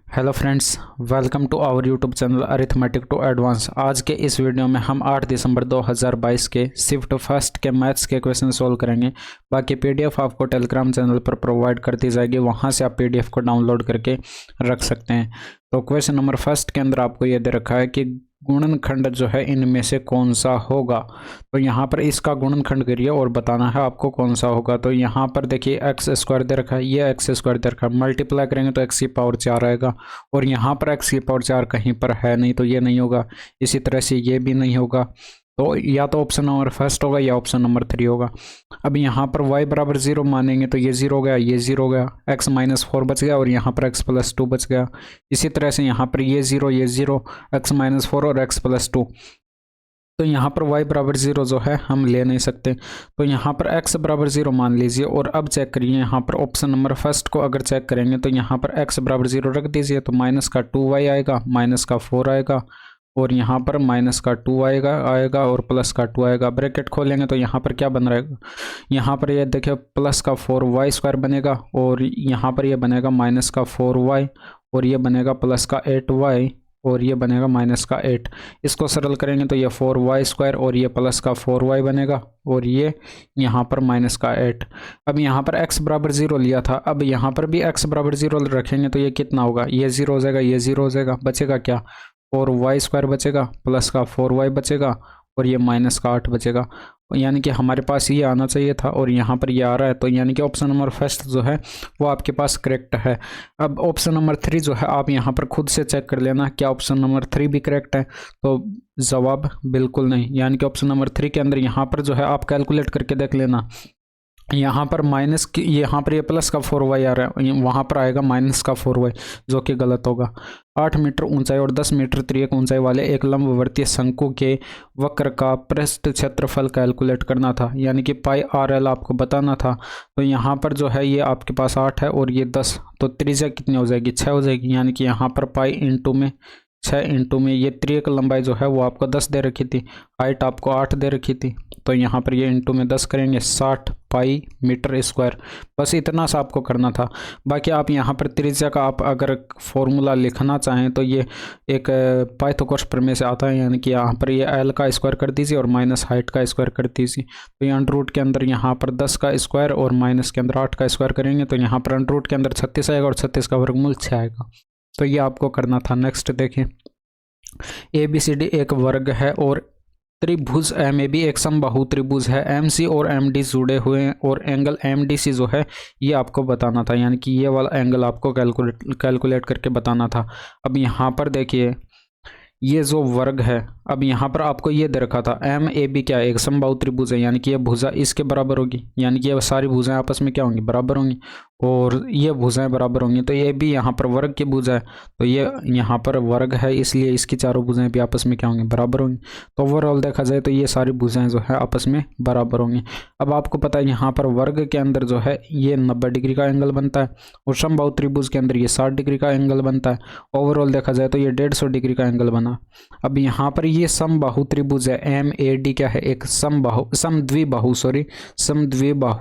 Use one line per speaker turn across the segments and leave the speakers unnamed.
Hello friends, welcome to our YouTube channel arithmetic to advance. आज के इस video में हम 8 दिसंबर 2022 के शिफ्ट फर्स्ट के मैथ्स के क्वेश्चन सोल्व करेंगे। बाकी पीडीएफ आपको टेलीग्राम चैनल पर प्रोवाइड कर दी जाएगी, वहां से आप पीडीएफ को डाउनलोड करके रख सकते हैं। तो क्वेश्चन नंबर फर्स्ट के अंदर आपको ये दे रखा है कि गुणनखंड जो है इनमें से कौन सा होगा। तो यहाँ पर इसका गुणनखंड करिए और बताना है आपको कौन सा होगा। तो यहाँ पर देखिए एक्स स्क्वायर दे रखा है, ये एक्स स्क्वायर दे रखा है, मल्टीप्लाई करेंगे तो एक्स की पावर 4 आएगा और यहाँ पर एक्स की पावर 4 कहीं पर है नहीं, तो ये नहीं होगा। इसी तरह से ये भी नहीं होगा। तो या तो ऑप्शन नंबर फर्स्ट होगा या ऑप्शन नंबर 3 होगा। अब यहाँ पर y बराबर 0 मानेंगे तो ये 0 हो गया, ये 0 हो गया, x माइनस 4 बच गया और यहाँ पर x प्लस 2 बच गया। इसी तरह से यहाँ पर ये 0, x माइनस 4 और x प्लस 2। तो यहाँ पर y बराबर 0 जो है हम ले नहीं सकते, तो यहाँ पर x बराबर 0 मान लीजिए। और अब चेक करिए, यहाँ पर ऑप्शन नंबर फर्स्ट को अगर चेक करेंगे तो यहाँ पर x बराबर 0 रख दीजिए, तो माइनस का 2y आएगा, माइनस का 4 आएगा और यहाँ पर माइनस का 2 आएगा और प्लस का 2 आएगा। ब्रैकेट खोलेंगे तो यहाँ पर क्या बन रहेगा, यहाँ पर ये देखिए प्लस का 4y स्क्वायर बनेगा और यहाँ पर ये बनेगा माइनस का 4y और ये बनेगा प्लस का 8y और ये बनेगा माइनस का 8। इसको सरल करेंगे तो ये 4y स्क्वायर और ये प्लस का 4y बनेगा और ये यहाँ पर माइनस का 8। अब यहाँ पर x बराबर 0 लिया था, अब यहाँ पर भी x बराबर 0 रखेंगे तो ये कितना होगा, ये 0 हो जाएगा, ये 0 हो जाएगा, बचेगा क्या 4y स्क्वायर बचेगा, प्लस का 4y बचेगा और ये माइनस का 8 बचेगा। यानी कि हमारे पास ये आना चाहिए था और यहाँ पर ये आ रहा है, तो यानी कि ऑप्शन नंबर फर्स्ट जो है वो आपके पास करेक्ट है। अब ऑप्शन नंबर 3 जो है आप यहाँ पर खुद से चेक कर लेना क्या ऑप्शन नंबर 3 भी करेक्ट है। तो जवाब बिल्कुल नहीं, यानी कि ऑप्शन नंबर 3 के अंदर यहाँ पर जो है आप कैलकुलेट करके देख लेना। यहाँ पर माइनस की, यहाँ पर ये प्लस का 4y आ रहा है, वहाँ पर आएगा माइनस का 4y जो कि गलत होगा। 8 मीटर ऊंचाई और 10 मीटर तिर्यक ऊंचाई वाले एक लंबवर्तीय शंकु के वक्र का पृष्ठ क्षेत्रफल कैलकुलेट करना था, यानी कि पाई आर एल आपको बताना था। तो यहाँ पर जो है ये आपके पास 8 है और ये 10, तो त्रिज्या कितनी हो जाएगी, 6 हो जाएगी। यानी कि यहाँ पर पाई इंटू में 6 इंटू में ये तिर्यक लंबाई जो है वो आपको 10 दे रखी थी, हाइट आपको 8 दे रखी थी, तो यहाँ पर ये इंटू में 10 करेंगे 60 पाई मीटर स्क्वायर। बस इतना सा आपको करना था। बाकी आप यहाँ पर त्रिज्या का आप अगर फॉर्मूला लिखना चाहें तो ये एक पाइथागोरस प्रमेय से आता है, यानी कि यहाँ पर ये एल का स्क्वायर कर दीजिए और माइनस हाइट का स्क्वायर कर दीजिए। तो ये अंडर रूट के अंदर यहाँ पर 10 का स्क्वायर और माइनस के अंदर 8 का स्क्वायर करेंगे तो यहाँ पर अंडर रूट के अंदर 36 आएगा और 36 का वर्गमूल 6 आएगा। तो ये आपको करना था। नेक्स्ट देखिए, ABCD एक वर्ग है और त्रिभुज MAB एक समबाहु त्रिभुज है, MC और MD जुड़े हुए हैं और एंगल MDC जो है ये आपको बताना था, यानी कि ये वाला एंगल आपको कैलकुलेट करके बताना था। अब यहाँ पर देखिए ये जो वर्ग है, अब यहाँ पर आपको ये दे रखा था MAB क्या है, एक समबाहु त्रिभुज है, यानी कि ये भुजा इसके बराबर होगी, यानी कि ये सारी भुजाएं आपस में क्या होंगी, बराबर होंगी और ये भुजाएं बराबर होंगी। तो ये भी यहाँ पर वर्ग की भुजा है, तो ये यहाँ पर वर्ग है इसलिए इसकी चारों भुजाएं भी आपस में क्या होंगी, बराबर होंगी। तो ओवरऑल देखा जाए तो ये सारी भुजाएं जो है आपस में बराबर होंगी। अब आपको पता है यहाँ पर वर्ग के अंदर जो है ये 90 डिग्री का एंगल बनता है और समबाहु त्रिभुज के अंदर ये 60 डिग्री का एंगल बनता है। ओवरऑल देखा जाए तो ये 150 डिग्री का एंगल बना। अब यहाँ पर ये समबाहु त्रिभुज है, MAD क्या है, एक समद्विबाहु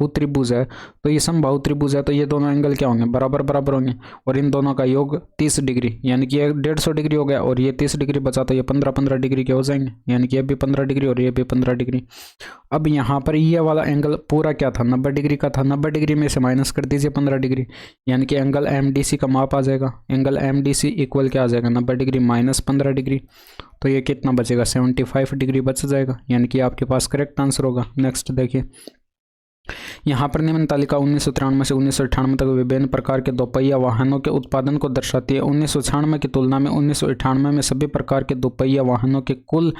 त्रिभुज है। तो ये समबाहु त्रिभुज है तो ये दोनों एंगल क्या होंगे, बराबर बराबर होंगे और इन दोनों का योग 30 डिग्री, यानी कि ये 150 डिग्री हो गया और ये 30 डिग्री बचा तो ये 15-15 डिग्री के हो जाएंगे, यानी कि ये भी 15 डिग्री और ये भी 15 डिग्री। अब यहाँ पर ये वाला एंगल पूरा क्या था, 90 डिग्री का था, 90 डिग्री में से माइनस कर दीजिए 15 डिग्री, यानी कि एंगल MDC का माप आ जाएगा। एंगल MDC इक्वल क्या आ जाएगा, 90 डिग्री माइनस 15 डिग्री, तो ये कितना बचेगा, 75 डिग्री बच जाएगा, यानी कि आपके पास करेक्ट आंसर होगा। नेक्स्ट देखिए, यहाँ पर निम्न तालिका 1993 से 1998 तक विभिन्न प्रकार के दोपहिया वाहनों के उत्पादन को दर्शाती है। 1996 की तुलना में 1998 में सभी प्रकार के दोपहिया वाहनों के कुल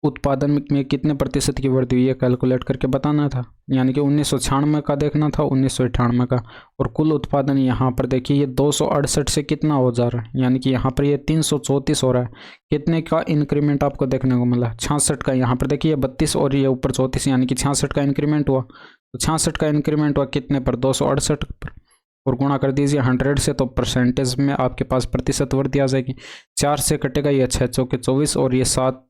उत्पादन में कितने प्रतिशत की वृद्धि हुई है कैलकुलेट करके बताना था, यानी कि 1996 का देखना था, 1998 का। और कुल उत्पादन यहाँ पर देखिए ये 268 से कितना हो जा रहा है, यानी कि यहाँ पर ये 334 हो रहा है। कितने का इंक्रीमेंट आपको देखने को मिला, 66 का। यहाँ पर देखिए 32 और ये ऊपर 34, यानी कि 66 का इंक्रीमेंट हुआ। तो 66 का इंक्रीमेंट हुआ कितने पर, 268 पर। और गुणा कर दीजिए 100 से, तो परसेंटेज में आपके पास प्रतिशत वृद्धि आ जाएगी। 4 से कटेगा ये 6 चौके 24 और ये 7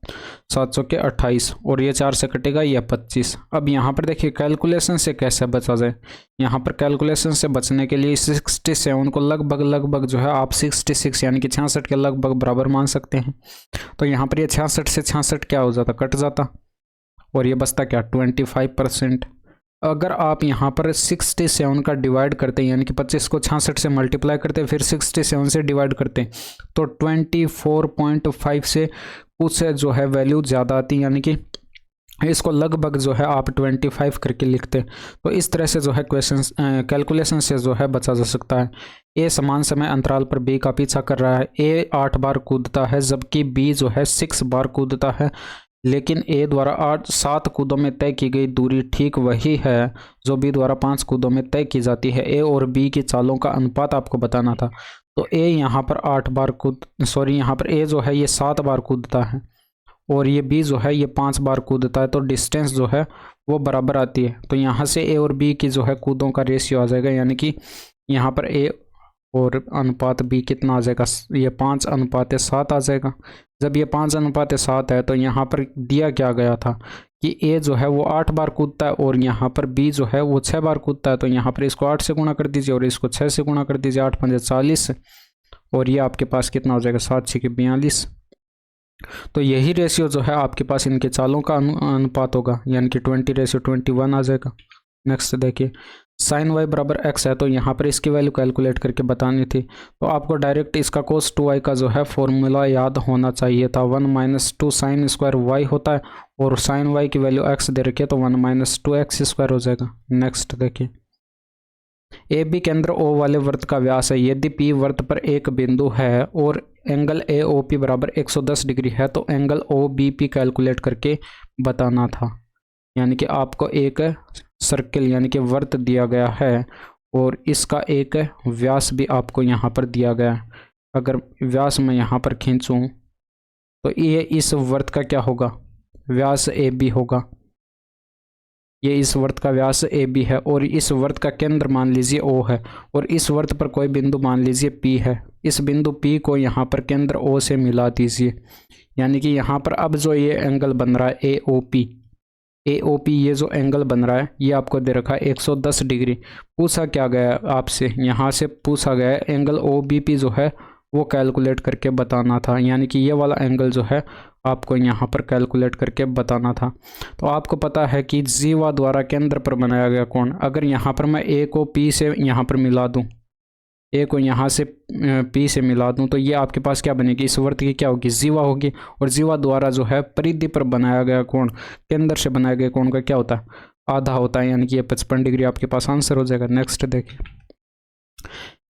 चौके 28 और ये 4 से कटेगा ये 25। अब यहाँ पर देखिए कैलकुलेशन से कैसे बचा जाए। यहाँ पर कैलकुलेशन से बचने के लिए 67 को लगभग जो है आप 66 यानी कि 66 के लगभग बराबर मान सकते हैं। तो यहाँ पर ये 66 से 66 क्या हो जाता, कट जाता और ये बचता क्या 25%। अगर आप यहाँ पर 67 का डिवाइड करते हैं यानी कि 25 को 66 से मल्टीप्लाई करते हैं फिर 67 से डिवाइड करते हैं तो 24.5 से कुछ जो है वैल्यू ज़्यादा आती है, यानी कि इसको लगभग जो है आप 25 करके लिखते हैं। तो इस तरह से जो है क्वेश्चन कैलकुलेशन से जो है बचा जा सकता है। ए समान समय अंतराल पर बी का पीछा कर रहा है। ए 8 बार कूदता है जबकि बी जो है 6 बार कूदता है, लेकिन ए द्वारा 7 कूदों में तय की गई दूरी ठीक वही है जो बी द्वारा 5 कूदों में तय की जाती है। ए और बी की चालों का अनुपात आपको बताना था। तो ए यहाँ पर 8 बार यहाँ पर ए जो है ये 7 बार कूदता है और ये बी जो है ये 5 बार कूदता है, तो डिस्टेंस जो है वो बराबर आती है। तो यहाँ से ए और बी की जो है कूदों का रेशियो आ जाएगा, यानी कि यहाँ पर ए और अनुपात बी कितना आ जाएगा, ये 5:7 आ जाएगा। जब ये 5:7 है तो यहाँ पर दिया क्या गया था कि ए जो है वो 8 बार कूदता है और यहाँ पर बी जो है वो 6 बार कूदता है। तो यहाँ पर इसको 8 से गुणा कर दीजिए और इसको 6 से गुणा कर दीजिए, 8 5 40 और ये आपके पास कितना हो जाएगा 7 6 42। तो यही रेशियो जो है आपके पास इनके चालों का अनुपात होगा, यानी कि 20:21 आ जाएगा। नेक्स्ट देखिए sin y बराबर x है, तो यहाँ पर इसकी वैल्यू कैलकुलेट करके बतानी थी। तो आपको डायरेक्ट इसका cos 2y का जो है फॉर्मूला याद होना चाहिए था। 1 - 2 sin स्क्वायर y होता है और sin y की वैल्यू x दे रखी है तो 1 - 2 x स्क्वायर हो जाएगा। नेक्स्ट देखिए ए बी केंद्र O वाले वृत्त का व्यास है। यदि P वृत्त पर एक बिंदु है और एंगल AOP बराबर 110 डिग्री है तो एंगल OBP कैलकुलेट करके बताना था। यानी कि आपको एक सर्किल यानी कि वृत्त दिया गया है और इसका एक व्यास भी आपको यहाँ पर दिया गया है। अगर व्यास मैं यहाँ पर खींचूँ तो ये इस वृत्त का क्या होगा, व्यास AB होगा। ये इस वृत्त का व्यास AB है और इस वृत्त का केंद्र मान लीजिए O है और इस वृत्त पर कोई बिंदु मान लीजिए P है। इस बिंदु P को यहाँ पर केंद्र O से मिला दीजिए, यानी कि यहाँ पर अब जो ये एंगल बन रहा है AOP ये जो एंगल बन रहा है ये आपको दे रखा है 110 डिग्री। पूछा क्या गया आपसे, यहाँ से पूछा गया है एंगल OBP जो है वो कैलकुलेट करके बताना था, यानी कि ये वाला एंगल जो है आपको यहाँ पर कैलकुलेट करके बताना था। तो आपको पता है कि जीवा द्वारा केंद्र पर बनाया गया कोण, अगर यहाँ पर मैं ए को पी से यहाँ पर मिला दूँ, ए को यहाँ से पी से मिला दूँ तो ये आपके पास क्या बनेगी, इस वृत्त की क्या होगी, जीवा होगी। और जीवा द्वारा जो है परिधि पर बनाया गया कोण केंद्र से बनाए गए कोण का क्या होता है, आधा होता है, यानी कि ये 55 डिग्री आपके पास आंसर हो जाएगा। नेक्स्ट देखिए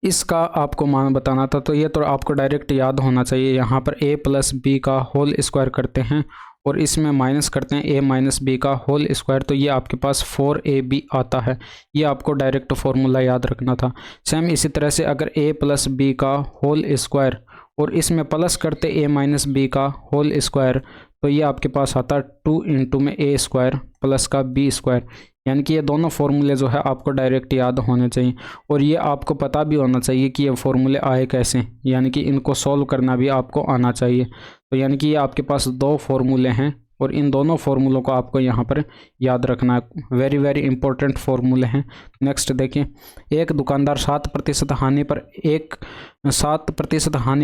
इसका आपको मान बताना था, तो ये तो आपको डायरेक्ट याद होना चाहिए। यहाँ पर a + b का होल स्क्वायर करते हैं और इसमें माइनस करते हैं a - b का होल स्क्वायर, तो ये आपके पास 4ab आता है। ये आपको डायरेक्ट फार्मूला याद रखना था। सेम इसी तरह से अगर a + b का होल स्क्वायर और इसमें प्लस करते a - b का होल स्क्वायर तो ये आपके पास आता 2 × में a स्क्वायर प्लस का b स्क्वायर, यानी कि ये दोनों फॉर्मूले जो है आपको डायरेक्ट याद होने चाहिए और ये आपको पता भी होना चाहिए कि ये फॉर्मूले आए कैसे, यानी कि इनको सॉल्व करना भी आपको आना चाहिए। तो यानी कि ये आपके पास 2 फॉर्मूले हैं और इन दोनों फार्मूलों को आपको यहाँ पर याद रखना है। वेरी वेरी इंपॉर्टेंट फार्मूले हैं। नेक्स्ट देखिए एक दुकानदार 7% हानि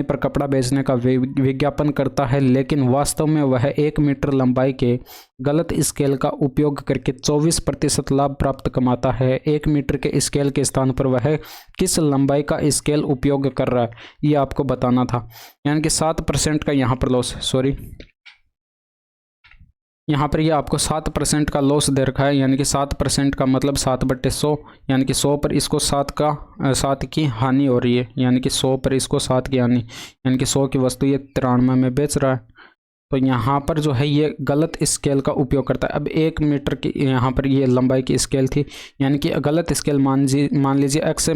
पर कपड़ा बेचने का विज्ञापन करता है, लेकिन वास्तव में वह 1 मीटर लंबाई के गलत स्केल का उपयोग करके 24% लाभ प्राप्त कमाता है। 1 मीटर के स्केल के स्थान पर वह किस लंबाई का स्केल उपयोग कर रहा है, ये आपको बताना था। यानी कि 7% का यहाँ पर लॉस, यहाँ पर ये आपको 7% का लॉस दे रखा है, यानी कि 7% का मतलब 7/100, यानी कि 100 पर इसको 7 की हानि हो रही है, यानी कि 100 पर इसको 7 की हानि, यानी कि 100 की वस्तु ये 93 में बेच रहा है। तो यहाँ पर जो है ये गलत स्केल का उपयोग करता है। अब 1 मीटर की यहाँ पर ये लंबाई की स्केल थी, यानी कि गलत स्केल मान लीजिए x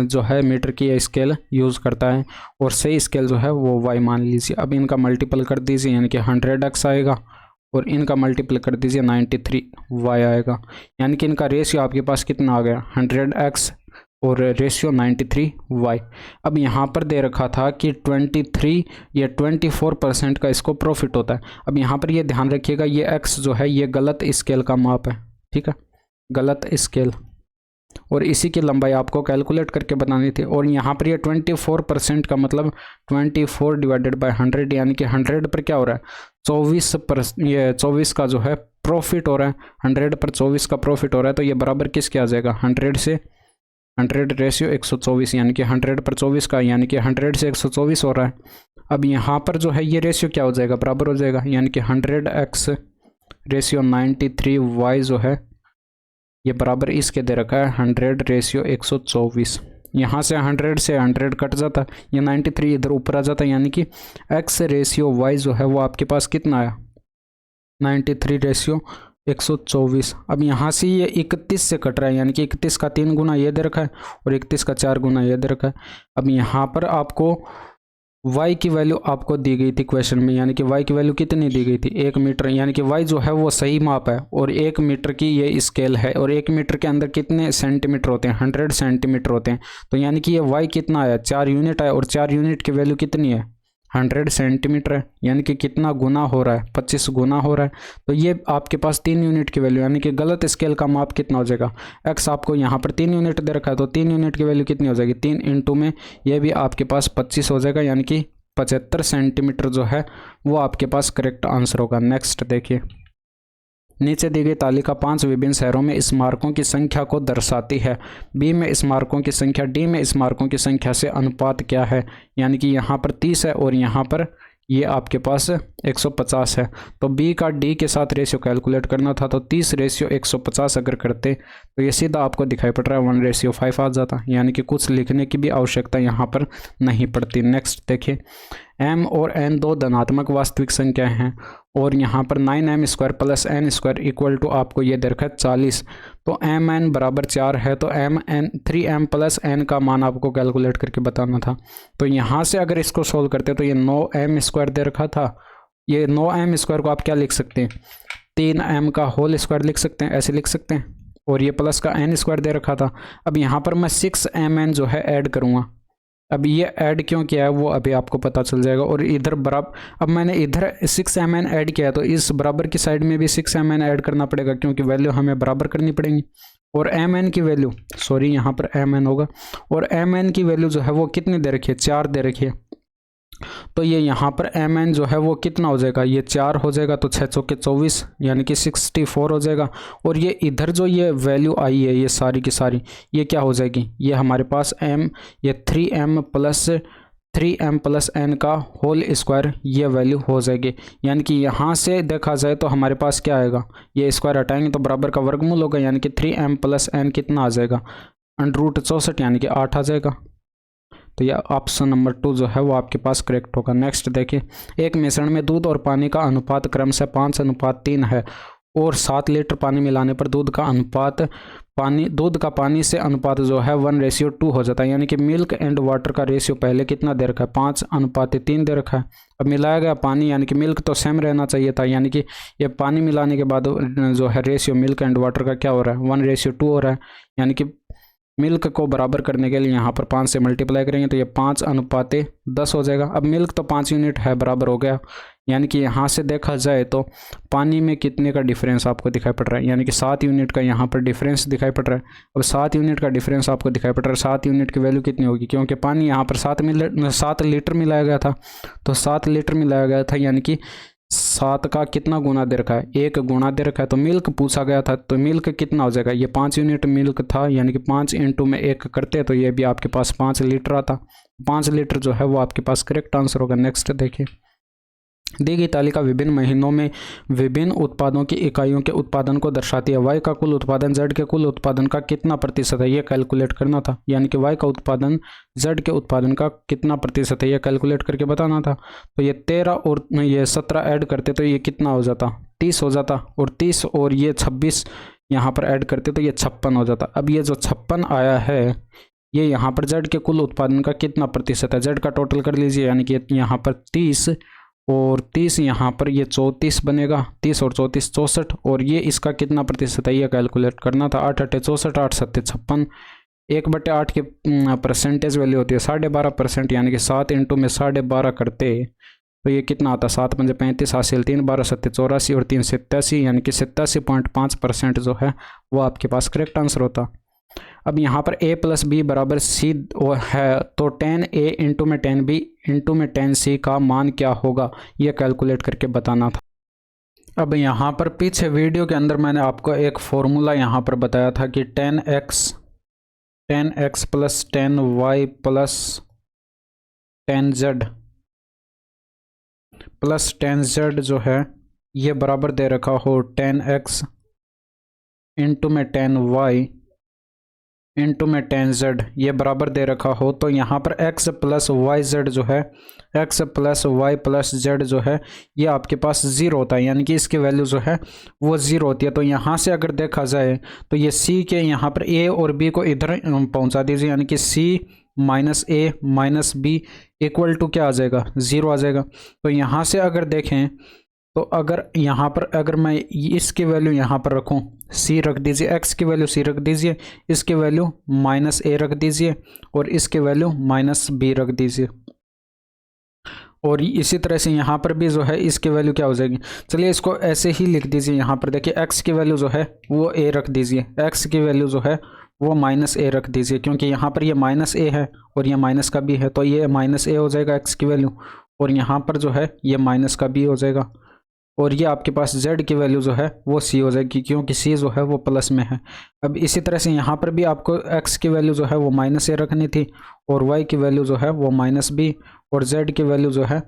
जो है मीटर की स्केल यूज़ करता है और सही स्केल जो है वो y मान लीजिए। अब इनका मल्टीपल कर दीजिए, यानी कि 100x आएगा और इनका मल्टीपल कर दीजिए 93y आएगा, यानी कि इनका रेशियो आपके पास कितना आ गया 100x और रेशियो 93y। अब यहाँ पर दे रखा था कि 23 या 24% का इसको प्रॉफिट होता है। अब यहाँ पर ये ध्यान रखिएगा, ये x जो है ये गलत स्केल का माप है, ठीक है, गलत स्केल, और इसी की लंबाई आपको कैलकुलेट करके बतानी थी। और यहाँ पर ये 24% का मतलब 24 डिवाइडेड बाय 100, यानी कि 100 पर क्या हो रहा है 24%, ये 24 का जो है प्रॉफिट हो रहा है, 100 पर 24 का प्रॉफिट हो रहा है। तो ये बराबर किसके आ जाएगा 100 से 100 रेशियो 124, यानी कि 100 पर 24 का, यानी कि 100 से 124 हो रहा है। अब यहाँ पर जो है ये रेशियो क्या हो जाएगा बराबर हो जाएगा, यानी कि 100x रेशियो 93y जो है ये बराबर इसके दे रखा है 100 रेशियो 124। यहाँ से 100 से 100 कट जाता, ये 93 इधर ऊपर आ जाता, यानी कि x रेशियो y जो है वो आपके पास कितना आया 93 रेशियो 124। अब यहाँ से ये 31 से कट रहा है, यानी कि 31 का 3 गुना ये दे रखा है और 31 का 4 गुना ये दे रखा है। अब यहाँ पर आपको y की वैल्यू आपको दी गई थी क्वेश्चन में, यानी कि y की वैल्यू कितनी दी गई थी 1 मीटर, यानी कि y जो है वो सही माप है और 1 मीटर की ये स्केल है, और 1 मीटर के अंदर कितने सेंटीमीटर होते हैं 100 सेंटीमीटर होते हैं। तो यानी कि ये y कितना आया 4 यूनिट आया, और 4 यूनिट की वैल्यू कितनी है 100 सेंटीमीटर है, यानी कि कितना गुना हो रहा है 25 गुना हो रहा है। तो ये आपके पास 3 यूनिट की वैल्यू, यानी कि गलत स्केल का माप कितना हो जाएगा x आपको यहाँ पर 3 यूनिट दे रखा है, तो 3 यूनिट की वैल्यू कितनी हो जाएगी 3 इंटू में ये भी आपके पास 25 हो जाएगा, यानी कि 75 सेंटीमीटर जो है वो आपके पास करेक्ट आंसर होगा। नेक्स्ट देखिए, नीचे दी गई तालिका 5 विभिन्न शहरों में स्मारकों की संख्या को दर्शाती है। बी में स्मारकों की संख्या, डी में स्मारकों की संख्या से अनुपात क्या है, यानी कि यहाँ पर 30 है और यहाँ पर ये आपके पास 150 है। तो बी का डी के साथ रेशियो कैलकुलेट करना था, तो 30 रेशियो 150 अगर करते तो ये सीधा आपको दिखाई पड़ रहा है 1:5 आ जाता, यानी कि कुछ लिखने की भी आवश्यकता यहाँ पर नहीं पड़ती। नेक्स्ट देखिए, m और n दो धनात्मक वास्तविक संख्या हैं और यहाँ पर 9m² plus n² equal to आपको ये दे रखा है 40। तो mn बराबर 4 है, तो mn 3m प्लस n का मान आपको कैलकुलेट करके बताना था। तो यहाँ से अगर इसको सोल्व करते तो ये 9m² दे रखा था, ये 9m² को आप क्या लिख सकते हैं 3m का होल स्क्वायर लिख सकते हैं, ऐसे लिख सकते हैं, और ये प्लस का n² दे रखा था। अब यहाँ पर मैं 6mn जो है ऐड करूँगा, अब ये ऐड क्यों किया है वो अभी आपको पता चल जाएगा। और इधर बराबर, अब मैंने इधर 6mn ऐड किया तो इस बराबर की साइड में भी 6mn ऐड करना पड़ेगा, क्योंकि वैल्यू हमें बराबर करनी पड़ेंगी। और mn की वैल्यू, सॉरी यहाँ पर mn होगा, और mn की वैल्यू जो है वो कितनी दे रखी है 4 दे रखी है। तो ये यहाँ पर mn जो है वो कितना हो जाएगा, ये 4 हो जाएगा, तो 6 चौके 24 यानी कि 64 हो जाएगा। और ये इधर जो ये वैल्यू आई है ये सारी की सारी ये क्या हो जाएगी, ये हमारे पास ये 3m प्लस n का होल स्क्वायर ये वैल्यू हो जाएगी। यानी कि यहाँ से देखा जाए तो हमारे पास क्या आएगा, ये स्क्वायर हटाएंगे तो बराबर का वर्गमूल होगा, यानी कि 3m प्लस n कितना आ जाएगा √64 यानी कि 8 आ जाएगा। तो यह ऑप्शन नंबर 2 जो है वो आपके पास करेक्ट होगा। नेक्स्ट देखिए, एक मिश्रण में दूध और पानी का अनुपात क्रमशः 5:3 है और 7 लीटर पानी मिलाने पर दूध का पानी से अनुपात जो है 1:2 हो जाता है, यानी कि मिल्क एंड वाटर का रेशियो पहले कितना दे रखा है 5:3 दे रखा है। अब मिलाया गया पानी, यानी कि मिल्क तो सेम रहना चाहिए था, यानी कि ये पानी मिलाने के बाद जो है रेशियो मिल्क एंड वाटर का क्या हो रहा है 1:2 हो रहा है, यानी कि मिल्क को बराबर करने के लिए यहाँ पर 5 से मल्टीप्लाई करेंगे तो ये 5:10 हो जाएगा। अब मिल्क तो 5 यूनिट है, बराबर हो गया, यानी कि यहाँ से देखा जाए तो पानी में कितने का डिफरेंस आपको दिखाई पड़ रहा है, यानी कि 7 यूनिट का यहाँ पर डिफरेंस दिखाई पड़ रहा है। अब 7 यूनिट का डिफरेंस आपको दिखाई पड़ रहा है, 7 यूनिट की वैल्यू कितनी होगी, क्योंकि पानी यहाँ पर 7 लीटर मिलाया गया था, तो 7 लीटर मिलाया गया था, यानी कि 7 का कितना गुना दे रखा है 1 गुना दे रखा है। तो मिल्क पूछा गया था, तो मिल्क कितना हो जाएगा, ये 5 यूनिट मिल्क था, यानी कि 5 इंटू में 1 करते तो ये भी आपके पास 5 लीटर आता, 5 लीटर जो है वो आपके पास करेक्ट आंसर होगा। नेक्स्ट देखिए, दी गई तालिका विभिन्न महीनों में विभिन्न उत्पादों की इकाइयों के उत्पादन को दर्शाती है। वाई का कुल उत्पादन जेड के कुल उत्पादन का कितना प्रतिशत है, ये कैलकुलेट करना था, यानी कि वाई का उत्पादन जेड के उत्पादन का कितना प्रतिशत है ये कैलकुलेट करके बताना था। तो ये 13 और ये 17 ऐड करते तो ये कितना हो जाता 30 हो जाता, और 30 और ये 26 यहाँ पर ऐड करते तो ये 56 हो जाता। अब ये जो 56 आया है ये यहाँ पर जेड के कुल उत्पादन का कितना प्रतिशत है, जेड का टोटल कर लीजिए, यानी कि यहाँ पर 30 और 30 यहाँ पर ये 34 बनेगा, 30 और 34 64, और ये इसका कितना प्रतिशत है ये कैलकुलेट करना था, 8 8 64 8 7 56, 1/8 की परसेंटेज वैल्यू होती है 12.5%, यानी कि 7 इंटू में 12.5 करते तो ये कितना आता, 7 पंजे 35 हासिल, 3 12 सत्ते 84 और 3 87, यानी कि 87.5% जो है वो आपके पास करेक्ट आंसर होता। अब यहाँ पर a प्लस बी बराबर सी है, तो 10a इंटू में 10b इंटू में 10c का मान क्या होगा, ये कैलकुलेट करके बताना था। अब यहाँ पर पीछे वीडियो के अंदर मैंने आपको एक फॉर्मूला यहाँ पर बताया था कि 10x plus 10y plus 10z plus 10z जो है ये बराबर दे रखा हो 10x इंटू में 10y इंटू में 10z, ये बराबर दे रखा हो, तो यहाँ पर x प्लस वाई जेड जो है, x plus Y plus Z जो है ये आपके पास 0 होता है, यानी कि इसकी वैल्यू जो है वो 0 होती है। तो यहाँ से अगर देखा जाए तो ये c के यहाँ पर a और b को इधर पहुँचा दीजिए, यानी कि c minus a minus b equal to क्या आ जाएगा, 0 आ जाएगा। तो यहाँ से अगर देखें तो अगर यहाँ पर अगर मैं इसकी वैल्यू यहाँ पर रखूँ, c रख दीजिए, x की वैल्यू c रख दीजिए, इसकी वैल्यू माइनस a रख दीजिए और इसकी वैल्यू माइनस b रख दीजिए, और इसी तरह से यहाँ पर भी जो है इसकी वैल्यू क्या हो जाएगी। चलिए इसको ऐसे ही लिख दीजिए, यहाँ पर देखिए x की वैल्यू जो है वो a रख दीजिए, x की वैल्यू जो है वो माइनस a रख दीजिए, क्योंकि यहाँ पर ये माइनस a है और ये माइनस का b है, तो ये माइनस a हो जाएगा x की वैल्यू, और यहाँ पर जो है ये माइनस का b हो जाएगा, और ये आपके पास z की वैल्यू जो है वो c हो जाएगी, क्योंकि c जो है वो प्लस में है। अब इसी तरह से यहाँ पर भी आपको x की वैल्यू जो है वो माइनस a रखनी थी, और y की वैल्यू जो है वो माइनस b, और z की वैल्यू जो है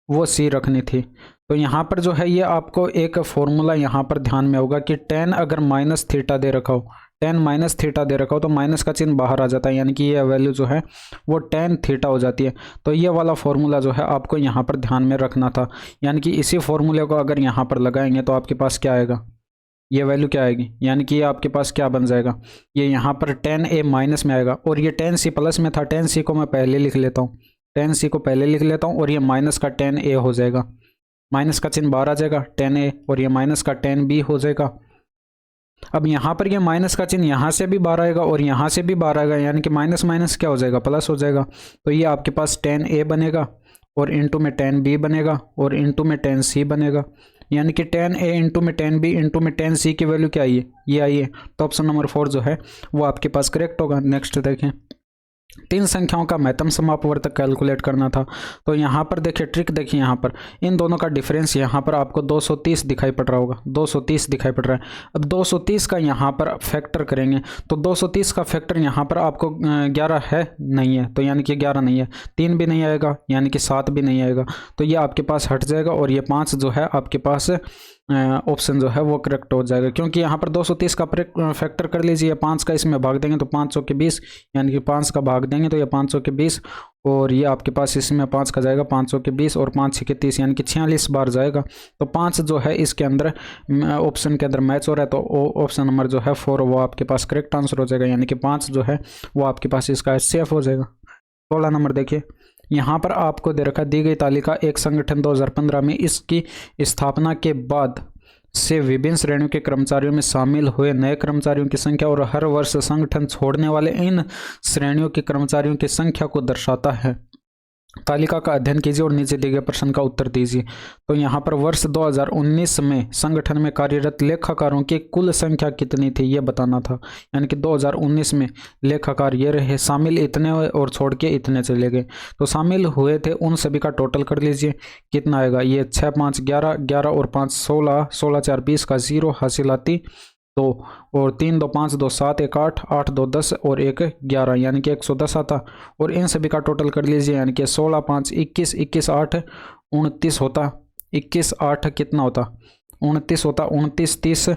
वो c रखनी थी। तो यहाँ पर जो है ये आपको एक फॉर्मूला यहाँ पर ध्यान में होगा कि 10 अगर माइनस थीटा दे रखा हो, 10 माइनस थीटा दे रखा हो तो माइनस का चिन्ह बाहर आ जाता है, यानी कि ये वैल्यू जो है वो 10 थीटा हो जाती है। तो ये वाला फॉर्मूला जो है आपको यहाँ पर ध्यान में रखना था, यानी कि इसी फॉर्मूले को अगर यहाँ पर लगाएंगे तो आपके पास क्या आएगा, ये वैल्यू क्या आएगी, यानी कि ये आपके पास क्या बन जाएगा, ये यहाँ पर 10a माइनस में आएगा, और ये 10c प्लस में था, 10c को मैं पहले लिख लेता हूँ, 10c को पहले लिख लेता हूँ, और ये माइनस का 10a हो जाएगा, माइनस का चिन्ह बाहर आ जाएगा 10a, और ये माइनस का 10b हो जाएगा। अब यहाँ पर ये माइनस का चिन्ह यहाँ से भी बाहर आएगा और यहाँ से भी बाहर आएगा, यानी कि माइनस माइनस क्या हो जाएगा, प्लस हो जाएगा। तो ये आपके पास 10a बनेगा और इंटू में 10b बनेगा और इंटू में 10c बनेगा, यानी कि 10a इंटू में 10b इंटू में 10c की वैल्यू क्या आई है, ये आई है। तो ऑप्शन नंबर 4 जो है वो आपके पास करेक्ट होगा। नेक्स्ट देखें, 3 संख्याओं का महत्तम समापवर्तक कैलकुलेट करना था। तो यहाँ पर देखिए ट्रिक देखिए, यहाँ पर इन दोनों का डिफरेंस यहाँ पर आपको 230 दिखाई पड़ रहा होगा, 230 दिखाई पड़ रहा है। अब 230 का यहाँ पर फैक्टर करेंगे तो 230 का फैक्टर यहाँ पर आपको 11 है, नहीं है, तो यानी कि 11 नहीं है, 3 भी नहीं आएगा, यानी कि 7 भी नहीं आएगा, तो ये आपके पास हट जाएगा, और ये 5 जो है आपके पास ऑप्शन जो है वो करेक्ट हो जाएगा, क्योंकि यहाँ पर 230 का फैक्टर कर लीजिए, 5 का इसमें भाग देंगे तो 500 के 20, यानी कि 5 का भाग देंगे तो ये 500 के 20, और ये आपके पास इसमें 5 का जाएगा 500 के 20 और 5 के 30, यानी कि 46 बार जाएगा। तो 5 जो है इसके अंदर ऑप्शन के अंदर मैच हो रहा है, तो ऑप्शन नंबर जो है 4 वो आपके पास करेक्ट आंसर हो जाएगा, यानी कि 5 जो है वो आपके पास इसका सेफ हो जाएगा। 16 नंबर देखिए, यहाँ पर आपको दे रखा दी गई तालिका एक संगठन 2015 में इसकी स्थापना के बाद से विभिन्न श्रेणियों के कर्मचारियों में शामिल हुए नए कर्मचारियों की संख्या और हर वर्ष संगठन छोड़ने वाले इन श्रेणियों के कर्मचारियों की संख्या को दर्शाता है। तालिका का अध्ययन कीजिए और नीचे दिए गए प्रश्न का उत्तर दीजिए। तो यहाँ पर वर्ष 2019 में संगठन में कार्यरत लेखाकारों की कुल संख्या कितनी थी ये बताना था, यानी कि 2019 में लेखाकार ये रहे, शामिल इतने और छोड़ के इतने चले गए, तो शामिल हुए थे उन सभी का टोटल कर लीजिए कितना आएगा, ये 6 5 11, 11 और 5 16, 16 4 20 का 0 हासिल आती 2, और 3 2 5 2 7 1 8, 8 2 10 और 1 11, यानी कि 110 आता, और इन सभी का टोटल कर लीजिए, यानी कि 16 5 21, 21 8 29 होता, 21 8 कितना होता 29 होता, 29 30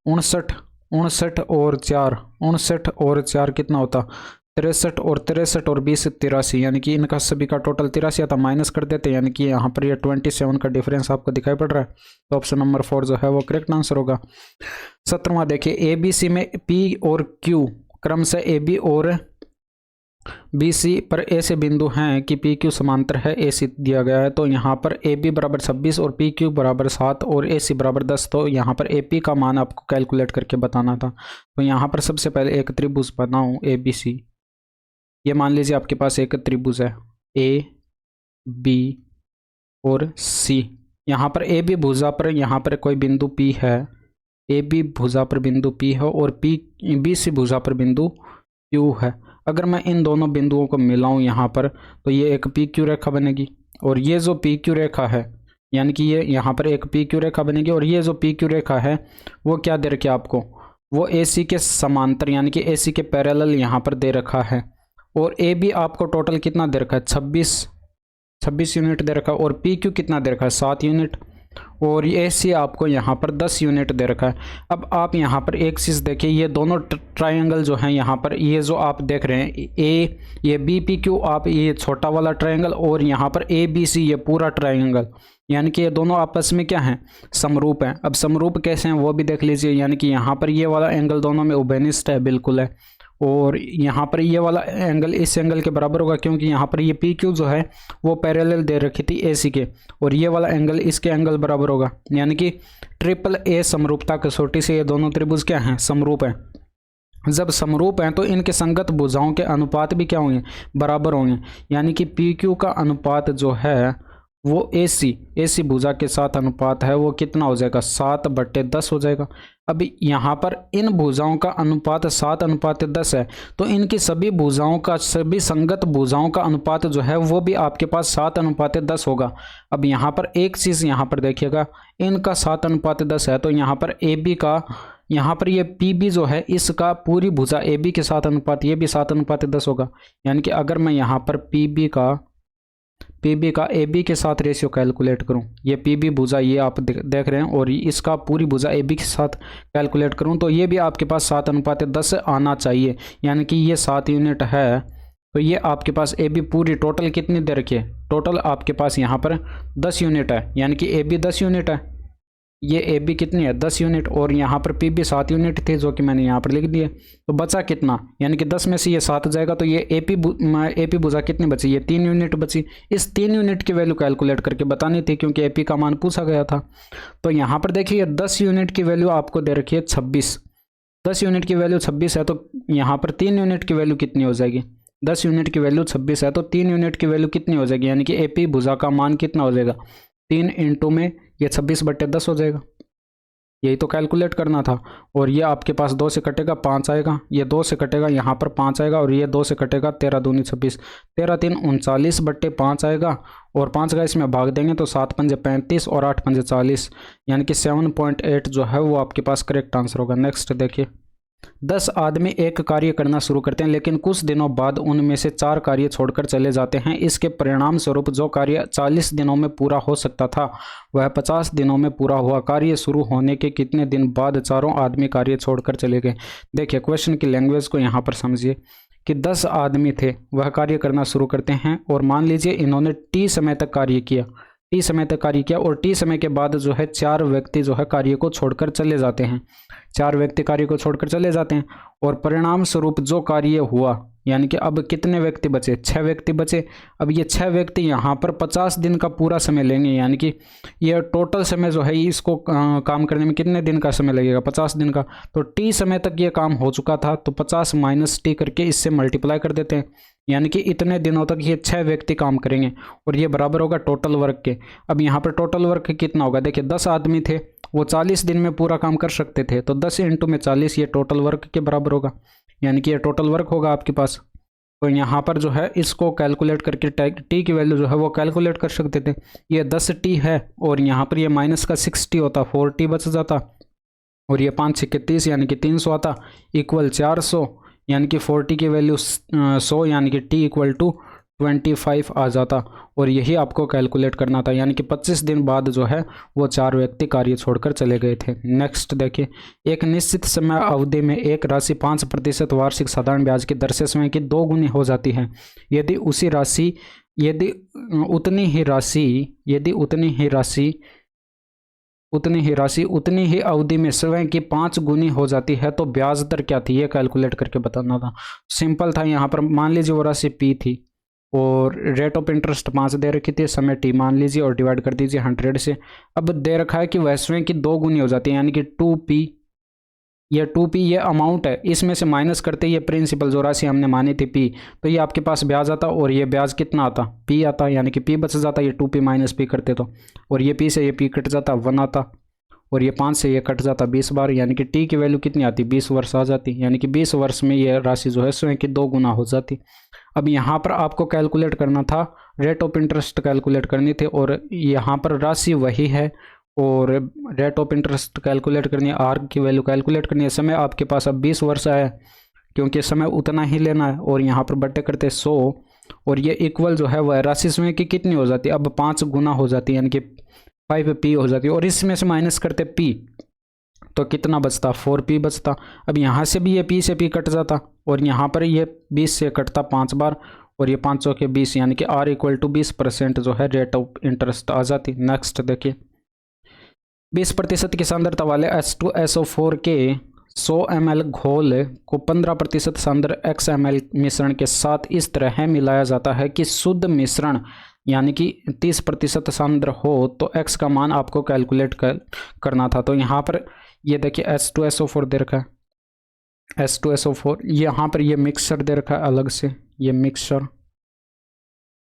59, 59 और 4, 59 और 4 कितना होता 63, और 63 और 20 83, यानी कि इनका सभी का टोटल 83 आता, माइनस कर देते, यानी कि यहाँ पर ये 27 का डिफरेंस आपको दिखाई पड़ रहा है। तो ऑप्शन नंबर 4 जो है वो करेक्ट आंसर होगा। 17वां देखिए, ABC में P और Q क्रम से AB और बी सी पर ए से बिंदु हैं कि पी क्यू समांतर है ए सी दिया गया है, तो यहाँ पर ए बी बराबर 26 और पी क्यू बराबर 7 और ए सी बराबर 10। तो यहाँ पर ए पी का मान आपको कैलकुलेट करके बताना था। तो यहाँ पर सबसे पहले एक त्रिभुज बनाऊँ ए बी सी। ये मान लीजिए आपके पास एक त्रिभुज है ए बी और सी। यहाँ पर ए बी भुजा पर यहाँ पर कोई बिंदु पी है, ए बी भुजा पर बिंदु पी है और पी बी सी भुजा पर बिंदु क्यू है। अगर मैं इन दोनों बिंदुओं को मिलाऊं यहाँ पर, तो ये एक पी क्यू रेखा बनेगी और ये जो पी क्यू रेखा है, यानी कि ये यहाँ पर एक पी क्यू रेखा बनेगी और ये जो पी क्यू रेखा है वो क्या दे रखी है आपको, वो ए सी के समांतर यानी कि ए सी के पैरेलल यहाँ पर दे रखा है। और ए बी आपको टोटल कितना दे रखा है, 26 यूनिट दे रखा है और पी क्यू कितना दे रखा है, 7 यूनिट और ए सी आपको यहाँ पर 10 यूनिट दे रखा है। अब आप यहाँ पर एक चीज़ देखिए, ये दोनों ट्रायंगल जो हैं यहाँ पर, ये जो आप देख रहे हैं ए ये बी पी क्यू, आप ये छोटा वाला ट्रायंगल और यहाँ पर ए बी सी ये पूरा ट्रायंगल, यानी कि ये दोनों आपस में क्या हैं, समरूप हैं। अब समरूप कैसे हैं वो भी देख लीजिए, यानी कि यहाँ पर ये वाला एंगल दोनों में उभयनिष्ठ है, बिल्कुल है, और यहाँ पर ये वाला एंगल इस एंगल के बराबर होगा क्योंकि यहाँ पर ये पी क्यू जो है वो पैरेलल दे रखी थी ए सी के, और ये वाला एंगल इसके एंगल बराबर होगा, यानी कि ट्रिपल ए समरूपता कसौटी से ये दोनों त्रिभुज क्या हैं, समरूप हैं। जब समरूप हैं तो इनके संगत भुजाओं के अनुपात भी क्या होंगे, बराबर होंगे, यानी कि पी क्यू का अनुपात जो है वो ए सी भुजा के साथ अनुपात है, वो कितना हो जाएगा, 7/10 हो जाएगा। अब यहाँ पर इन भुजाओं का अनुपात 7/10 है, तो इनकी सभी भुजाओं का, सभी संगत भुजाओं का अनुपात जो है वो भी आपके पास 7/10 होगा। अब यहाँ पर एक चीज़ यहाँ पर देखिएगा, इनका 7/10 है, तो यहाँ पर ए बी का, यहाँ पर ये पी बी जो है इसका पूरी भुजा ए बी के साथ अनुपात, ये भी 7/10 होगा। यानी कि अगर मैं यहाँ पर पी बी का ए बी के साथ रेशियो कैलकुलेट करूं, ये पी बी भुजा ये आप देख रहे हैं और इसका पूरी भुजा ए बी के साथ कैलकुलेट करूं, तो ये भी आपके पास 7/10 आना चाहिए, यानी कि ये 7 यूनिट है। तो ये आपके पास ए बी पूरी टोटल कितनी दे रखी है, टोटल आपके पास यहाँ पर 10 यूनिट है, यानी कि ए बी 10 यूनिट है, ये ए बी कितनी है, 10 यूनिट, और यहाँ पर पी बी 7 यूनिट थे जो कि मैंने यहाँ पर लिख दिए। तो बचा कितना, यानी कि 10 में से ये 7 जाएगा, तो ये ए पी भुजा कितनी बची, ये 3 यूनिट बची। इस 3 यूनिट की वैल्यू कैलकुलेट करके बतानी थी क्योंकि ए पी का मान पूछा गया था। तो यहाँ पर देखिए 10 यूनिट की वैल्यू आपको दे रखी है 26, 10 यूनिट की वैल्यू 26 है, तो यहाँ पर 3 यूनिट की वैल्यू कितनी हो जाएगी, 10 यूनिट की वैल्यू 26 है, तो 3 यूनिट की वैल्यू कितनी हो जाएगी, यानी कि ए पी भुजा का मान कितना हो जाएगा, 3 इंटू में ये 26/10 हो जाएगा। यही तो कैलकुलेट करना था। और ये आपके पास 2 से कटेगा 5 आएगा, ये 2 से कटेगा यहाँ पर 5 आएगा, और ये 2 से कटेगा 13 दूनी 26, 13×3 39/5 आएगा, और 5 का इसमें भाग देंगे तो 7×5 35 और 8×5 40, यानी कि 7.8 जो है वो आपके पास करेक्ट आंसर होगा। नेक्स्ट देखिए, 10 आदमी एक कार्य करना शुरू करते हैं, लेकिन कुछ दिनों बाद उनमें से 4 कार्य छोड़कर चले जाते हैं। इसके परिणाम स्वरूप जो कार्य 40 दिनों में पूरा हो सकता था वह 50 दिनों में पूरा हुआ। कार्य शुरू होने के कितने दिन बाद चारों आदमी कार्य छोड़कर चले गए। देखिए क्वेश्चन की लैंग्वेज को यहाँ पर समझिए कि 10 आदमी थे, वह कार्य करना शुरू करते हैं, और मान लीजिए इन्होंने टी समय तक कार्य किया, टी समय तक कार्य किया, और टी समय के बाद जो है 4 व्यक्ति जो है कार्य को छोड़कर चले जाते हैं, 4 व्यक्ति कार्य को छोड़कर चले जाते हैं, और परिणाम स्वरूप जो कार्य हुआ, यानी कि अब कितने व्यक्ति बचे, 6 व्यक्ति बचे। अब ये 6 व्यक्ति यहाँ पर 50 दिन का पूरा समय लेंगे, यानी कि ये टोटल समय जो है इसको काम करने में कितने दिन का समय लगेगा, 50 दिन का। तो टी समय तक ये काम हो चुका था, तो 50 माइनस टी करके इससे मल्टीप्लाई कर देते हैं, यानी कि इतने दिनों तक ये 6 व्यक्ति काम करेंगे, और ये बराबर होगा टोटल वर्क के। अब यहाँ पर टोटल वर्क कितना होगा, देखिए 10 आदमी थे, वो 40 दिन में पूरा काम कर सकते थे, तो 10 इंटू में 40 ये टोटल वर्क के बराबर होगा, यानी कि ये टोटल वर्क होगा आपके पास। तो यहाँ पर जो है इसको कैलकुलेट करके टी की वैल्यू जो है वो कैलकुलेट कर सकते थे। ये 10 टी है, और यहाँ पर ये माइनस का 60 होता, 4 टी बच जाता, और ये 5 6 30 यानी कि 300 आता, इक्वल 400, यानी कि 40 की वैल्यू 100, यानी कि टी इक्वल टू 25 आ जाता, और यही आपको कैलकुलेट करना था, यानी कि 25 दिन बाद जो है वो 4 व्यक्ति कार्य छोड़कर चले गए थे। नेक्स्ट देखिए, एक निश्चित समय अवधि में एक राशि 5% वार्षिक साधारण ब्याज की दर से समय की 2 गुनी हो जाती है। यदि उतनी ही राशि उतनी ही राशि उतनी ही अवधि में स्वयं की 5 गुनी हो जाती है तो ब्याज दर क्या थी, ये कैलकुलेट करके बताना था। सिंपल था। यहाँ पर मान लीजिए वो राशि पी थी और रेट ऑफ इंटरेस्ट 5 दे रखी थी, समय टी मान लीजिए और डिवाइड कर दीजिए 100 से। अब दे रखा है कि वह स्वयं की 2 गुनी हो जाती है, यानी कि 2p। ये 2p ये अमाउंट है, इसमें से माइनस करते ये प्रिंसिपल जो राशि हमने मानी थी p, तो ये आपके पास ब्याज आता और ये ब्याज कितना आता, p आता, यानी कि p बच जाता। ये 2p माइनस p करते तो, और ये p से ये p कट जाता 1 आता, और ये 5 से ये कट जाता 20 बार, यानी कि t की वैल्यू कितनी आती, 20 वर्ष आ जाती। यानी कि 20 वर्ष में ये राशि जो है स्वयं की 2 गुना हो जाती। अब यहाँ पर आपको कैलकुलेट करना था, रेट ऑफ इंटरेस्ट कैलकुलेट करनी थी, और यहाँ पर राशि वही है और रेट ऑफ इंटरेस्ट कैलकुलेट करनी है, आर की वैल्यू कैलकुलेट करनी है। समय आपके पास अब 20 वर्ष आया क्योंकि समय उतना ही लेना है, और यहाँ पर बट्टे करते 100, और ये इक्वल जो है वह राशि समय की कितनी हो जाती है, अब 5 गुना हो जाती है, यानी कि 5p हो जाती है, और इसमें से माइनस करते p तो कितना बचता, 4p बचता। अब यहाँ से भी ये p से p कट जाता, और यहाँ पर ये 20 से कटता 5 बार, और ये 500 के 20, यानी कि r इक्वल टू 20% जो है रेट ऑफ इंटरेस्ट आ जाती। नेक्स्ट देखिए, 20% की सांद्रता वाले H2SO4 के 100 ml घोल को 15% सांद्र XML मिश्रण के साथ इस तरह मिलाया जाता है कि शुद्ध मिश्रण यानी कि 30% सांद्र हो, तो x का मान आपको कैलकुलेट करना था। तो यहाँ पर ये देखिए H2SO4 दे रखा है, H2SO4 यहाँ पर ये मिक्सचर दे रखा है अलग से, ये मिक्सचर।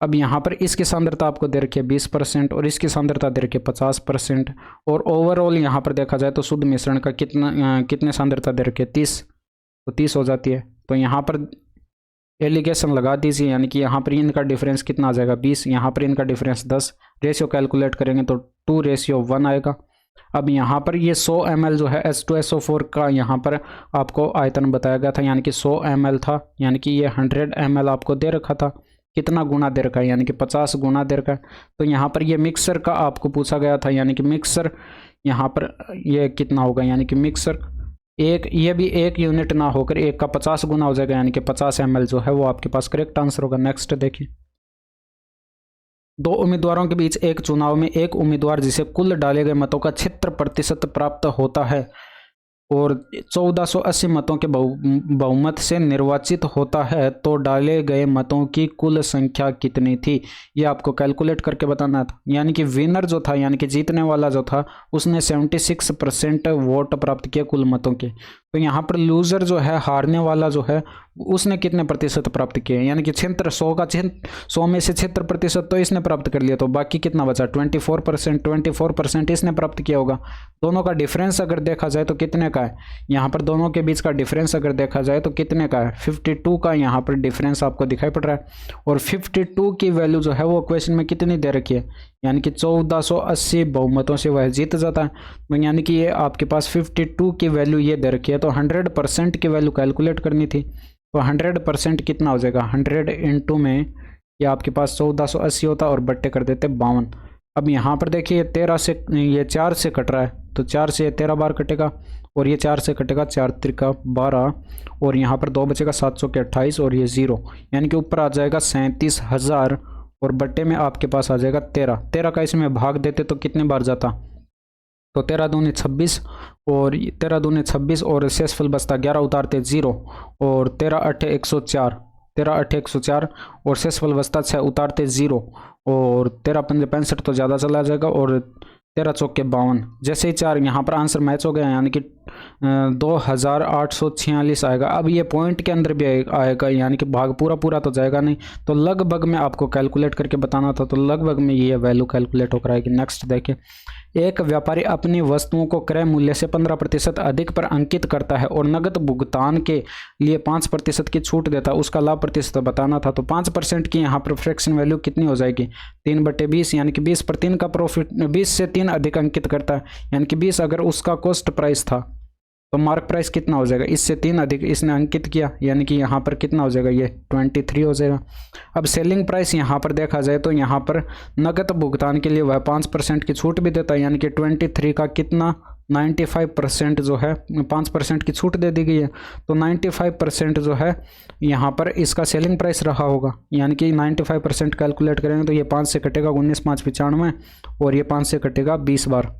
अब यहाँ पर इसकी सांद्रता आपको दे रखी है 20% और इसकी सांद्रता दे रखी है 50%, और ओवरऑल यहाँ पर देखा जाए तो शुद्ध मिश्रण का कितने सांद्रता दे रखी है 30, तो 30 हो जाती है। तो यहाँ पर एलिगेशन लगा दीजिए, यानी कि यहाँ पर इनका डिफरेंस कितना आ जाएगा 20, यहाँ पर इनका डिफरेंस 10, रेशियो कैलकुलेट करेंगे तो 2:1 आएगा। अब यहाँ पर ये 100 ml जो है H2SO4 का यहाँ पर आपको आयतन बताया गया था, यानी कि 100 ml था, यानी कि ये 100 ml आपको दे रखा था। कितना गुना दे रखा है, यानी कि 50 गुना दे रखा है। तो यहाँ पर ये मिक्सर का आपको पूछा गया था, यानी कि मिक्सर यहाँ पर ये कितना होगा, यानी कि मिक्सर एक, ये भी 1 यूनिट ना होकर 1 का 50 गुना हो जाएगा, यानी कि 50 ml जो है वो आपके पास करेक्ट आंसर होगा। नेक्स्ट देखिए, 2 उम्मीदवारों के बीच एक चुनाव में एक उम्मीदवार जिसे कुल डाले गए मतों का 76% प्राप्त होता है और 1480 मतों के बहुमत से निर्वाचित होता है, तो डाले गए मतों की कुल संख्या कितनी थी, ये आपको कैलकुलेट करके बताना था। यानी कि विनर जो था, यानी कि जीतने वाला जो था, उसने 76% वोट प्राप्त किए कुल मतों के। तो यहाँ पर लूजर जो है, हारने वाला जो है, उसने कितने प्रतिशत प्राप्त किए, यानी कि 100 का 100 में से 76% तो इसने प्राप्त कर लिया, तो बाकी कितना बचा 24% इसने प्राप्त किया होगा। दोनों का डिफरेंस अगर देखा जाए तो कितने का है, यहाँ पर दोनों के बीच का डिफरेंस अगर देखा जाए तो कितने का है, 52 का यहाँ पर डिफरेंस आपको दिखाई पड़ रहा है। और 52 की वैल्यू जो है वो क्वेश्चन में कितनी दे रखी है, यानी कि 1480 बहुमतों से वह जीत जाता है। यानी कि ये आपके पास 52 की वैल्यू ये दे रखी है, तो 100% की वैल्यू कैलकुलेट करनी थी। तो 100% कितना हो जाएगा, 100 इंटू में ये आपके पास 1480 होता और बट्टे कर देते 52। अब यहाँ पर देखिए 13 से ये 4 से कट रहा है, तो 4 से 13 बार कटेगा, और ये 4 से कटेगा 4 त्रिका 12, और यहाँ पर 2 बचेगा 700 के 28, और ये 0, यानी कि ऊपर आ जाएगा 37,000 और बट्टे में आपके पास आ जाएगा 13 का इसमें भाग देते तो कितने बार जाता, तो 13 दूनी 26, और 13 दूनी 26 और शेषफल बचता 11 उतारते 0, और 13 अट्ठे 104 और शेषफल बचता 6 उतारते 0, और 13 पंजे 65 तो ज़्यादा चला जाएगा, और 13 चौके 52। जैसे ही 4 यहाँ पर आंसर मैच हो गया, यानी कि 2846 आएगा। अब ये पॉइंट के अंदर भी आएगा, यानी कि भाग पूरा तो जाएगा नहीं, तो लगभग में आपको कैलकुलेट करके बताना था, तो लगभग में ये वैल्यू कैलकुलेट होकर आएगी। नेक्स्ट देखिए, एक व्यापारी अपनी वस्तुओं को क्रय मूल्य से 15% अधिक पर अंकित करता है और नगद भुगतान के लिए 5% की छूट देता है, उसका लाभ प्रतिशत बताना था। तो 5% की यहाँ पर फ्रैक्शन वैल्यू कितनी हो जाएगी, 3/20, यानी कि 20 पर 3 का प्रॉफिट, 20 से 3 अधिक अंकित करता है, यानी कि 20 अगर उसका कॉस्ट प्राइस था तो मार्क प्राइस कितना हो जाएगा, इससे 3 अधिक इसने अंकित किया, यानी कि यहाँ पर कितना हो जाएगा, ये 23 हो जाएगा। अब सेलिंग प्राइस यहाँ पर देखा जाए तो यहाँ पर नकद भुगतान के लिए वह 5% की छूट भी देता है, यानी कि 23 का कितना 95% जो है 5% की छूट दे दी गई है, तो 95% जो है यहाँ पर इसका सेलिंग प्राइस रहा होगा, यानी कि 95% कैलकुलेट करेंगे तो ये 5 से कटेगा 19 5 95, और ये 5 से कटेगा 20 बार,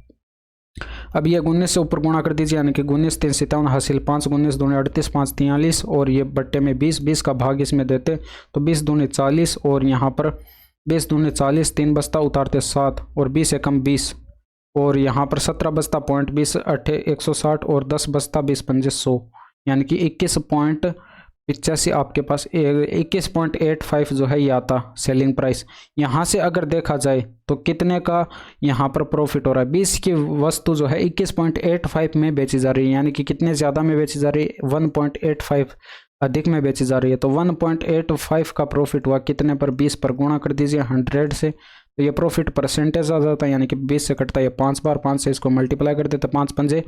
अब ये 19 से ऊपर गुणा कर दीजिए, यानी कि 19 3 57 हासिल 5 19 दूनी 38 5 43 और ये बट्टे में 20 20 का भाग इसमें देते तो 20 दूनी 40 और यहाँ पर 20 दूनी 40 3 बस्ता उतारते 7 और 20 एकम 20 और यहाँ पर 17 बस्ता पॉइंट 20 अट्ठे 160 और 10 बस्ता 20 पंजे 100, यानी कि 21.85 आपके पास 21.85 जो है ये आता सेलिंग प्राइस। यहाँ से अगर देखा जाए तो कितने का यहाँ पर प्रॉफिट हो रहा है, 20 की वस्तु जो है 21.85 में बेची जा रही है, यानी कि कितने ज़्यादा में बेची जा रही है, 1.85 अधिक में बेची जा रही है। तो 1.85 का प्रॉफिट हुआ कितने पर, 20 पर गुणा कर दीजिए 100 से, तो ये प्रॉफिट परसेंटेज आ जाता है, यानी कि 20 से कटता है ये 5 बार, 5 से इसको मल्टीप्लाई कर देते 5 पंजे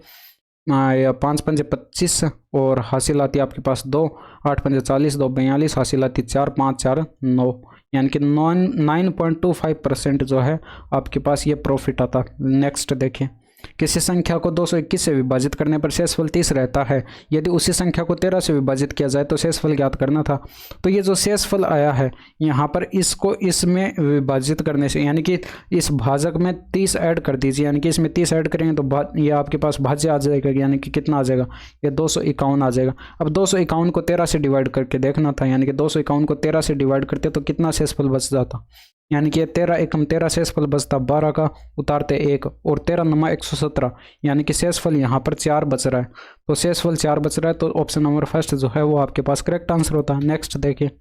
25 और हासिल आती है आपके पास 2 8 पंजे 40 2 42 हासिल आती 4 5 4 9, यानी कि 9.25% जो है आपके पास ये प्रॉफिट आता। नेक्स्ट देखिए, किसी संख्या को 221 से विभाजित करने पर शेषफल 30 रहता है, यदि उसी संख्या को 13 से विभाजित किया जाए तो शेषफल ज्ञात करना था। तो ये जो शेषफल आया है यहाँ पर इसको इसमें विभाजित करने से, यानी कि इस भाजक में 30 ऐड कर दीजिए, यानी कि इसमें 30 ऐड करेंगे तो ये आपके पास भाज्य आ जाएगा, यानी कि कितना आ जाएगा, ये 251 आ जाएगा। अब 251 को 13 से डिवाइड करके देखना था, यानी कि 251 को 13 से डिवाइड करते तो कितना शेषफल बच जाता, यानी कि 13 एकम 13 शेषफल बचता 12 का उतारते 1 और 13 नमा 117, यानी कि शेषफल यहाँ पर 4 बच रहा है। तो शेषफल 4 बच रहा है तो ऑप्शन नंबर फर्स्ट जो है वो आपके पास करेक्ट आंसर होता है। नेक्स्ट देखिए,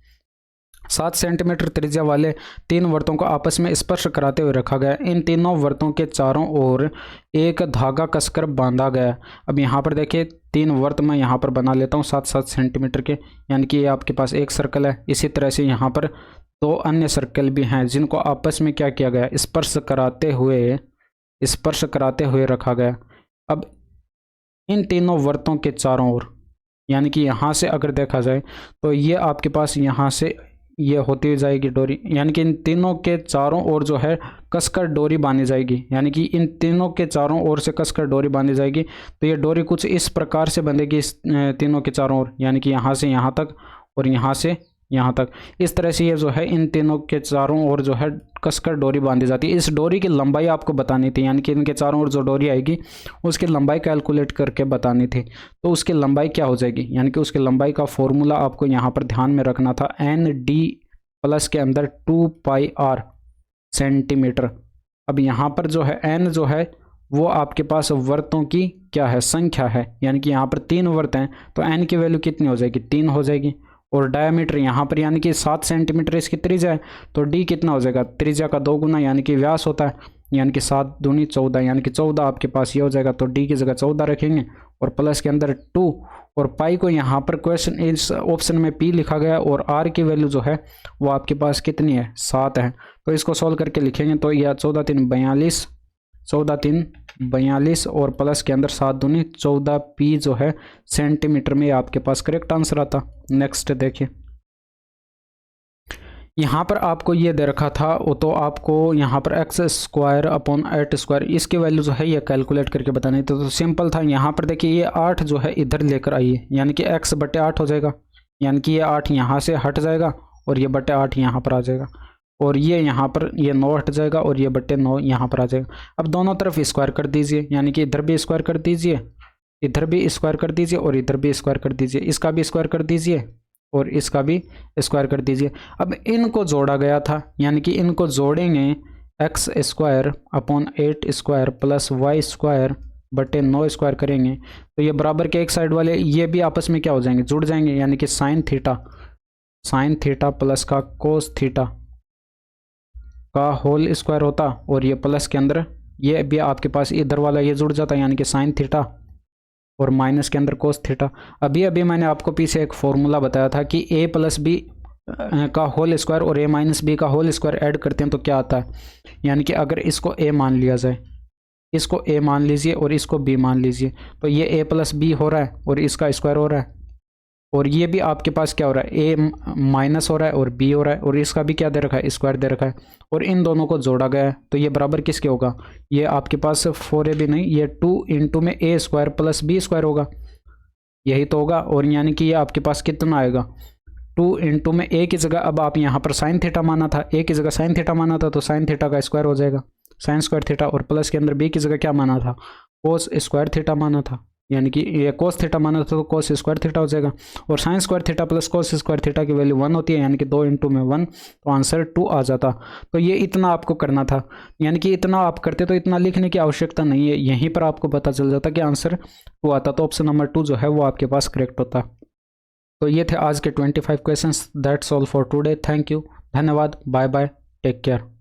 7 सेंटीमीटर त्रिज्या वाले 3 वर्तों को आपस में स्पर्श कराते हुए रखा गया, इन तीनों वर्तों के चारों ओर एक धागा कसकर बांधा गया। अब यहाँ पर देखिए 3 वर्त मैं यहाँ पर बना लेता हूँ 7-7 सेंटीमीटर के, यानी कि ये आपके पास एक सर्कल है। इसी तरह से यहाँ पर 2 अन्य सर्कल भी हैं जिनको आपस में क्या किया गया, स्पर्श कराते हुए रखा गया। अब इन तीनों वर्तों के चारों ओर, यानी कि यहाँ से अगर देखा जाए तो ये आपके पास यहाँ से ये होती हुई जाएगी डोरी, यानी कि इन तीनों के चारों ओर जो है कसकर डोरी बांधी जाएगी, यानी कि इन तीनों के चारों ओर से कसकर डोरी बांधी जाएगी। तो ये डोरी कुछ इस प्रकार से बंधेगी इस तीनों के चारों ओर, यानी कि यहाँ से यहाँ तक और यहाँ से यहाँ तक, इस तरह से ये जो है इन तीनों के चारों ओर जो है कसकर डोरी बांधी जाती है। इस डोरी की लंबाई आपको बतानी थी, यानी कि इनके चारों ओर जो डोरी आएगी उसकी लंबाई कैलकुलेट करके बतानी थी। तो उसकी लंबाई क्या हो जाएगी, यानी कि उसकी लंबाई का फॉर्मूला आपको यहाँ पर ध्यान में रखना था, ND प्लस के अंदर 2πr सेंटीमीटर। अब यहाँ पर जो है n जो है वो आपके पास वर्तों की क्या है, संख्या है, यानी कि यहाँ पर 3 वर्त हैं तो n की वैल्यू कितनी हो जाएगी, 3 हो जाएगी। और डायमीटर यहाँ पर यानी कि 7 सेंटीमीटर इसकी त्रिज्या है तो d कितना हो जाएगा, त्रिज्या का 2 गुना यानी कि व्यास होता है, यानी कि 7 दूनी 14, यानी कि 14 आपके पास ये हो जाएगा। तो d की जगह 14 रखेंगे और प्लस के अंदर 2 और पाई को यहाँ पर क्वेश्चन इस ऑप्शन में p लिखा गया और r की वैल्यू जो है वो आपके पास कितनी है, 7 है। तो इसको सॉल्व करके लिखेंगे तो यह 14 3 42 और प्लस के अंदर 7 दूनी 14 p जो है सेंटीमीटर में आपके पास करेक्ट आंसर आता। नेक्स्ट देखिए, यहाँ पर आपको ये दे रखा था तो आपको यहाँ पर x² / 8², इसकी वैल्यू जो है ये कैलकुलेट करके बतानी थी। तो सिंपल था, यहाँ पर देखिए ये 8 जो है इधर लेकर आइए, यानी कि x/8 हो जाएगा, यानी कि ये 8 यहाँ से हट जाएगा और ये बटे 8 यहाँ पर आ जाएगा और ये यहाँ पर ये 9 हट जाएगा और ये बटे 9 यहाँ पर आ जाएगा। अब दोनों तरफ स्क्वायर कर दीजिए, यानी कि इधर भी स्क्वायर कर दीजिए, इधर भी स्क्वायर कर दीजिए और इधर भी स्क्वायर कर दीजिए, इसका भी स्क्वायर कर दीजिए और इसका भी स्क्वायर कर दीजिए। अब इनको जोड़ा गया था, यानी कि इनको जोड़ेंगे x² / 8² प्लस y² बटे 9 स्क्वायर करेंगे तो ये बराबर के एक साइड वाले ये भी आपस में क्या हो जाएंगे, जुड़ जाएंगे, यानी कि साइन थीटा प्लस का कोस थीटा का होल स्क्वायर होता और ये प्लस के अंदर ये भी आपके पास इधर वाला ये जुड़ जाता, यानी कि साइन थीटा और माइनस के अंदर कोस थीटा। अभी मैंने आपको पीछे एक फॉर्मूला बताया था कि a + b का होल स्क्वायर और a - b का होल स्क्वायर ऐड करते हैं तो क्या आता है, यानी कि अगर इसको a मान लिया जाए, इसको a मान लीजिए और इसको b मान लीजिए तो ये a + b हो रहा है और इसका स्क्वायर हो रहा है और ये भी आपके पास क्या हो रहा है, a माइनस हो रहा है और b हो रहा है और इसका भी क्या दे रखा है, स्क्वायर दे रखा है और इन दोनों को जोड़ा गया है तो ये बराबर किसके होगा, ये आपके पास 4ab नहीं, ये 2 × में a² + b² होगा, यही तो होगा। और यानी कि ये आपके पास कितना आएगा, 2 × में a की जगह अब आप यहाँ पर साइन थीटा माना था, a की जगह साइन थीटा माना था तो साइन थीटा का स्क्वायर हो जाएगा, sin² थीटा और प्लस के अंदर b की जगह क्या माना था, कोस स्क्वायर थीटा माना था, यानी कि ये कोस थीटा माना था तो कोस स्क्वायर थीटा हो जाएगा। और sine square theta plus cos square theta की वैल्यू 1 होती है, यानी कि 2 इंटू में 1, तो आंसर 2 आ जाता। तो ये इतना आपको करना था, यानी कि इतना आप करते तो इतना लिखने की आवश्यकता नहीं है, यहीं पर आपको पता चल जाता कि आंसर 2 आता। तो ऑप्शन नंबर 2 जो है वो आपके पास करेक्ट होता। तो ये थे आज के 25 questions. That's all for today. Thank you, धन्यवाद, बाय बाय, टेक केयर।